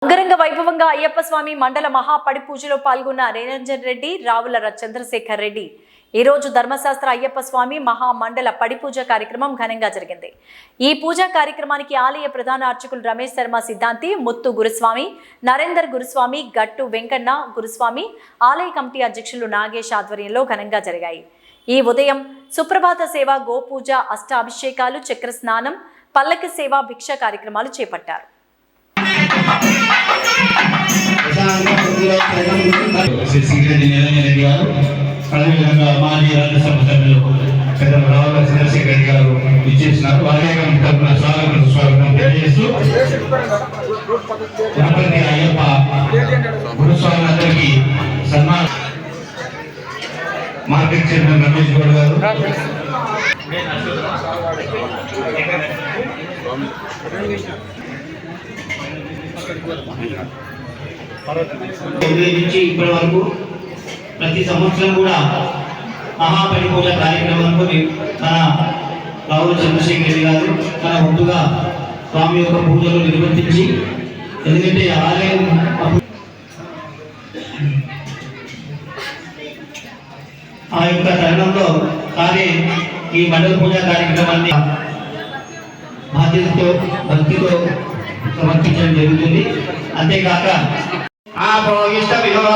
అంగరంగ వైభవంగా అయ్యప్ప స్వామి మండల మహాపడి పూజలో పాల్గొన్న నిరంజన్ రెడ్డి, రావుల చంద్రశేఖర్ రెడ్డి. ఈ రోజు ధర్మశాస్త్ర అయ్యప్ప స్వామి మహామండల పడి పూజ కార్యక్రమం ఘనంగా జరిగింది. ఈ పూజా కార్యక్రమానికి ఆలయ ప్రధాన అర్చకులు రమేష్ శర్మ సిద్ధాంతి, ముత్తు గురుస్వామి, నరేందర్ గురుస్వామి, గట్టు వెంకన్న గురుస్వామి, ఆలయ కమిటీ అధ్యక్షులు నాగేష్ ఆధ్వర్యంలో ఘనంగా జరిగాయి. ఈ ఉదయం సుప్రభాత సేవ, గోపూజ, అష్టాభిషేకాలు, చక్ర స్నానం, పల్లకి సేవ, భిక్ష కార్యక్రమాలు చేపట్టారు. అదేవిధంగా మాజీ రాజ్యసభ సభ్యులు పెద్దలు రావుల చంద్రశేఖర్ రెడ్డి గారు ఇచ్చేసినారు. వారి తరఫున స్వాగతం తెలియజేస్తూ గణపతి అయ్యప్ప గురుస్వాములందరికీ సన్మానం. మార్కెట్ చైర్మన్ రమేష్ గౌడ్ గారు, నుంచి ఇప్పటి వరకు ప్రతి సంవత్సరం కూడా మహాపడి పూజ కార్యక్రమంలో మన రావుల చంద్రశేఖర్ రెడ్డి గారు తన ముందుగా స్వామి యొక్క పూజలు నిర్వర్తించి, ఎందుకంటే ఆలయం ఆ యొక్క తరుణంలో తానే ఈ మండల పూజా కార్యక్రమాన్ని బాధ్యతతో భక్తితో సమర్పించడం జరుగుతుంది. అంతేకాక ఆ భోగిష్ట వినోద